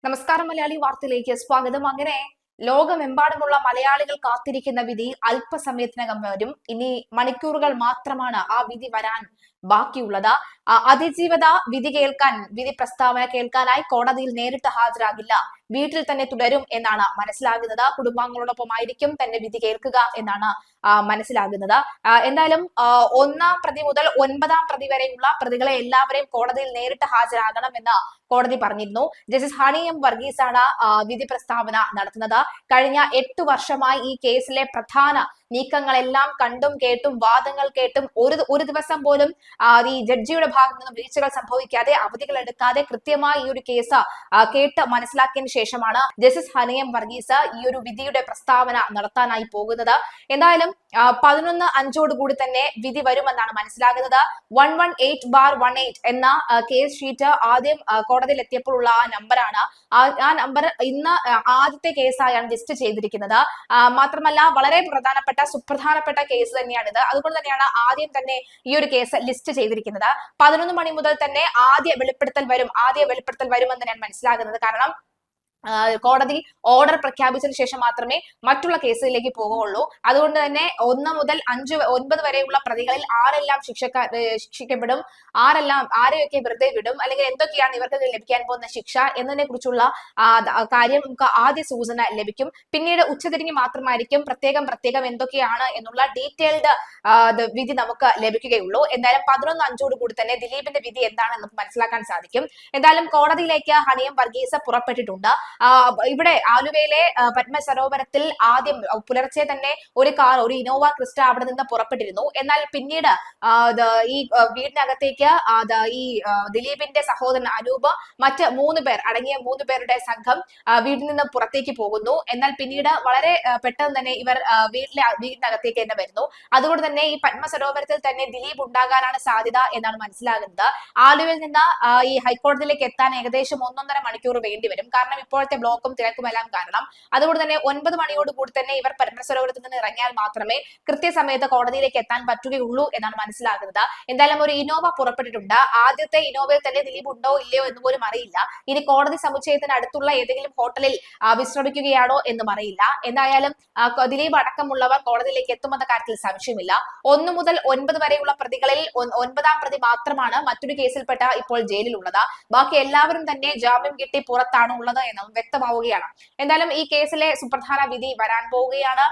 നമസ്കാരം മലയാളി വാർത്തയിലേക്ക് സ്വാഗതം. അങ്ങനെ ലോകമെമ്പാടുമുള്ള മലയാളികൾ കാത്തിരിക്കുന്ന വിധി അല്പസമയത്തിനകം വരും. ഇനി മണിക്കൂറുകൾ മാത്രമാണ് ആ വിധി വരാൻ ബാക്കിയുള്ളത്. അതിജീവിത വിധി പ്രസ്താവന കേൾക്കാനായി കോടതിയിൽ നേരിട്ട് ഹാജരാകില്ല, വീട്ടിൽ തന്നെ തുടരും എന്നാണ് മനസ്സിലാകുന്നത്. കുടുംബാംഗങ്ങളോടൊപ്പമായിരിക്കും തന്നെ വിധി കേൾക്കുക എന്നാണ് മനസ്സിലാകുന്നത്. എന്തായാലും 1-ാം പ്രതി മുതൽ 9-ാം പ്രതി വരെയുള്ള പ്രതികളെ എല്ലാവരെയും കോടതിയിൽ നേരിട്ട് ഹാജരാകണമെന്ന് കോടതി പറഞ്ഞിരുന്നു. ജസ്റ്റിസ് ഹണി എം വർഗീസ് ആണ് വിധി പ്രസ്താവന നടത്തുന്നത്. കഴിഞ്ഞ 8 വർഷമായി ഈ കേസിലെ പ്രധാന നീക്കങ്ങളെല്ലാം കണ്ടും കേട്ടും വാദങ്ങൾ കേട്ടും ഒരു ദിവസം പോലും ഈ ജഡ്ജിയുടെ ഭാഗത്ത് നിന്ന് വീഴ്ചകൾ സംഭവിക്കാതെ അവധികൾ എടുക്കാതെ കൃത്യമായി ഈ ഒരു കേസ് കേട്ട് മനസ്സിലാക്കിയതിനു ശേഷമാണ് ജസ്റ്റിസ് ഹണി എം വർഗീസ് ഈ ഒരു വിധിയുടെ പ്രസ്താവന നടത്താനായി പോകുന്നത്. എന്തായാലും 11:05 കൂടി തന്നെ വിധി വരുമെന്നാണ് മനസ്സിലാകുന്നത്. 118/18 എന്ന കേസ് ഷീറ്റ് ആദ്യം കോടതിയിൽ എത്തിയപ്പോഴുള്ള ആ നമ്പറാണ്. ആ നമ്പർ ഇന്ന് ആദ്യത്തെ കേസായാണ് ലിസ്റ്റ് ചെയ്തിരിക്കുന്നത്. മാത്രമല്ല വളരെ സുപ്രധാനപ്പെട്ട കേസ് തന്നെയാണിത്. അതുകൊണ്ട് തന്നെയാണ് ആദ്യം തന്നെ ഈ ഒരു കേസ് ലിസ്റ്റ് ചെയ്തിരിക്കുന്നത്. 11 മണി മുതൽ തന്നെ ആദ്യ വെളിപ്പെടുത്തൽ വരുമെന്ന് ഞാൻ മനസ്സിലാകുന്നത്. കാരണം കോടതി ഓർഡർ പ്രഖ്യാപിച്ചതിന് ശേഷം മാത്രമേ മറ്റുള്ള കേസുകളിലേക്ക് പോകുകയുള്ളൂ. അതുകൊണ്ട് തന്നെ 1 മുതൽ 9 വരെയുള്ള പ്രതികളിൽ ആരെല്ലാം ശിക്ഷിക്കപ്പെടും, ആരെയൊക്കെ വെറുതെ വിടും, അല്ലെങ്കിൽ എന്തൊക്കെയാണ് ഇവർക്ക് ലഭിക്കാൻ പോകുന്ന ശിക്ഷ എന്നതിനെ കുറിച്ചുള്ള കാര്യം നമുക്ക് ആദ്യ സൂചന ലഭിക്കും. പിന്നീട് ഉച്ചതിരിഞ്ഞ് മാത്രമായിരിക്കും പ്രത്യേകം എന്തൊക്കെയാണ് എന്നുള്ള ഡീറ്റെയിൽഡ് വിധി നമുക്ക് ലഭിക്കുകയുള്ളൂ. എന്തായാലും 11:05 കൂടി തന്നെ ദിലീപിന്റെ വിധി എന്താണെന്ന് നമുക്ക് മനസ്സിലാക്കാൻ സാധിക്കും. എന്തായാലും കോടതിയിലേക്ക് ഹണി എം വർഗീസ് പുറപ്പെട്ടിട്ടുണ്ട്. ഇവിടെ ആലുവയിലെ പത്മസരോവരത്തിൽ ആദ്യം പുലർച്ചെ തന്നെ ഒരു ഇനോവ ക്രിസ്റ്റ അവിടെ നിന്ന് പുറപ്പെട്ടിരുന്നു. എന്നാൽ പിന്നീട് ഈ വീടിനകത്തേക്ക് ഈ ദിലീപിന്റെ സഹോദരൻ അനൂപ് മറ്റ് 3 പേർ അടങ്ങിയ 3 പേരുടെ സംഘം വീട്ടിൽ നിന്ന് പുറത്തേക്ക് പോകുന്നു. എന്നാൽ പിന്നീട് വളരെ പെട്ടെന്ന് തന്നെ ഇവർ വീടിനകത്തേക്ക് തന്നെ വരുന്നു. അതുകൊണ്ട് തന്നെ ഈ പത്മസരോവരത്തിൽ തന്നെ ദിലീപ് ഉണ്ടാകാനാണ് സാധ്യത എന്നാണ് മനസ്സിലാകുന്നത്. ആലുവയിൽ നിന്ന് ഈ ഹൈക്കോടതിയിലേക്ക് എത്താൻ ഏകദേശം 1.5 മണിക്കൂർ വേണ്ടിവരും. കാരണം ഇപ്പോഴത്തെ ബ്ലോക്കും തിരക്കുമെല്ലാം കാരണം. അതുകൊണ്ട് തന്നെ 9 മണിയോട് കൂടി തന്നെ ഇവർ പത്മസരോവരത്തിൽ നിന്ന് ഇറങ്ങിയാൽ മാത്രമേ കൃത്യസമയത്ത് കോടതിയിലേക്ക് എത്താൻ പറ്റുകയുള്ളൂ എന്നാണ് മനസ്സിലാകുന്നത്. എന്തായാലും ഒരു ഇനോവ പുറപ്പെട്ടിട്ടുണ്ട്. ആദ്യത്തെ ഇനോവയിൽ തന്നെ ദിലീപ് ഉണ്ടോ ഇല്ലയോ എന്ന് പോലും അറിയില്ല. ഇനി കോടതി സമുച്ചയത്തിന് അടുത്തുള്ള ഏതെങ്കിലും ഹോട്ടലിൽ വിശ്രമിക്കുകയാണോ എന്നും അറിയില്ല. എന്തായാലും ദിലീപ് അടക്കമുള്ളവർ കോടതിയിലേക്ക് എത്തുമെന്ന കാര്യത്തിൽ സംശയമില്ല. 1 മുതൽ 9 വരെയുള്ള പ്രതികളിൽ 9-ാം പ്രതി മാത്രമാണ് മറ്റൊരു കേസിൽപ്പെട്ട ഇപ്പോൾ ജയിലിലുള്ളത്. ബാക്കി എല്ലാവരും തന്നെ ജാമ്യം കിട്ടി പുറത്താണ് ഉള്ളത് എന്നും വ്യക്തമാവുകയാണ്. എന്തായാലും ഈ കേസിലെ സുപ്രധാന വിധി വരാൻ പോവുകയാണ്.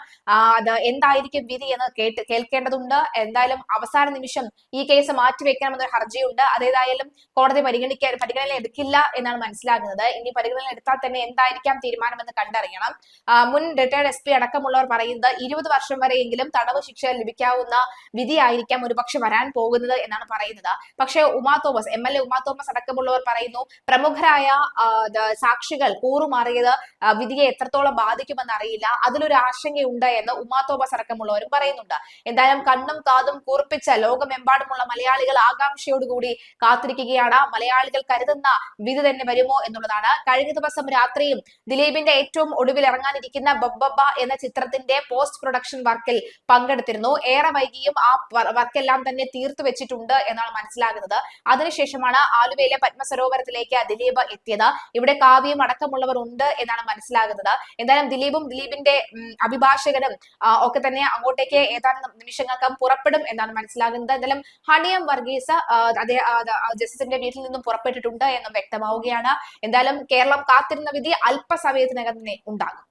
അത് എന്തായിരിക്കും വിധി എന്ന് കേൾക്കേണ്ടതുണ്ട്. എന്തായാലും അവസാന നിമിഷം ഈ കേസ് മാറ്റിവെക്കണമെന്നൊരു ഹർജിയുണ്ട്. അതേതായാലും കോടതി പരിഗണന എടുക്കില്ല എന്നാണ് മനസ്സിലാകുന്നത്. ഇനി പരിഗണന എടുത്താൽ തന്നെ എന്തായിരിക്കാം തീരുമാനമെന്ന് കണ്ടറിയണം. മുൻ റിട്ടയർഡ് SP അടക്കമുള്ളവർ പറയുന്നത് 20 വർഷം വരെയെങ്കിലും തടവ് ശിക്ഷ ലഭിക്കാവുന്ന വിധിയായിരിക്കാം ഒരുപക്ഷെ വരാൻ പോകുന്നത് എന്നാണ് പറയുന്നത്. പക്ഷേ MLA ഉമാ തോമസ് അടക്കമുള്ളവർ പറയുന്നു പ്രമുഖരായ സാക്ഷികൾ കൂറുമാറിയത് വിധിയെ എത്രത്തോളം ബാധിക്കുമെന്ന് അറിയില്ല, അതിലൊരു ആശങ്കയുണ്ട് എന്ന് ഉമാ തോമസ് അടക്കമുള്ളവരും പറയുന്നുണ്ട്. എന്തായാലും കണ്ണും കാതും കൂർപ്പിച്ച ലോകമെമ്പാടുമുള്ള മലയാളികൾ ആകാംക്ഷയോടുകൂടി കാത്തിരിക്കുകയാണ്. മലയാളികൾ കരുതുന്ന വിധി തന്നെ വരുമോ എന്നുള്ളതാണ്. കഴിഞ്ഞ ദിവസം രാത്രിയും ദിലീപിന്റെ ഏറ്റവും ഒടുവിൽ ഇറങ്ങാനിരിക്കുന്ന ബബ്ബ എന്ന ചിത്രത്തിന്റെ പോസ്റ്റ് പ്രൊഡക്ഷൻ വർക്കിൽ പങ്കെടുത്തിരുന്നു. ഏറെ വൈകിയും ആ വർക്കെല്ലാം തന്നെ തീർത്തു വെച്ചിട്ടുണ്ട് എന്നാണ് മനസ്സിലാകുന്നത്. അതിനുശേഷമാണ് ആലുവയിലെ പത്മസരോവരത്തിലേക്ക് ദിലീപ് എത്തിയത്. ഇവിടെ കാവ്യം അടക്കമുള്ളവർ ഉണ്ട് എന്നാണ് മനസ്സിലാകുന്നത്. എന്തായാലും ദിലീപിന്റെ അഭിഭാഷകനും ഒക്കെ തന്നെ അങ്ങോട്ടേക്ക് ഏതാനും നിമിഷങ്ങൾക്കും പുറപ്പെടും എന്നാണ് മനസ്സിലാകുന്നത്. എന്തായാലും ഹണി എം വർഗീസ് ജസ്റ്റിസിന്റെ വീട്ടിൽ നിന്നും പുറപ്പെട്ടിട്ടുണ്ട് എന്നും വ്യക്തമാവുകയാണ്. എന്തായാലും കേരളം കാത്തിരുന്ന വിധി അല്പസമയത്തിനകം തന്നെ ഉണ്ടാകും.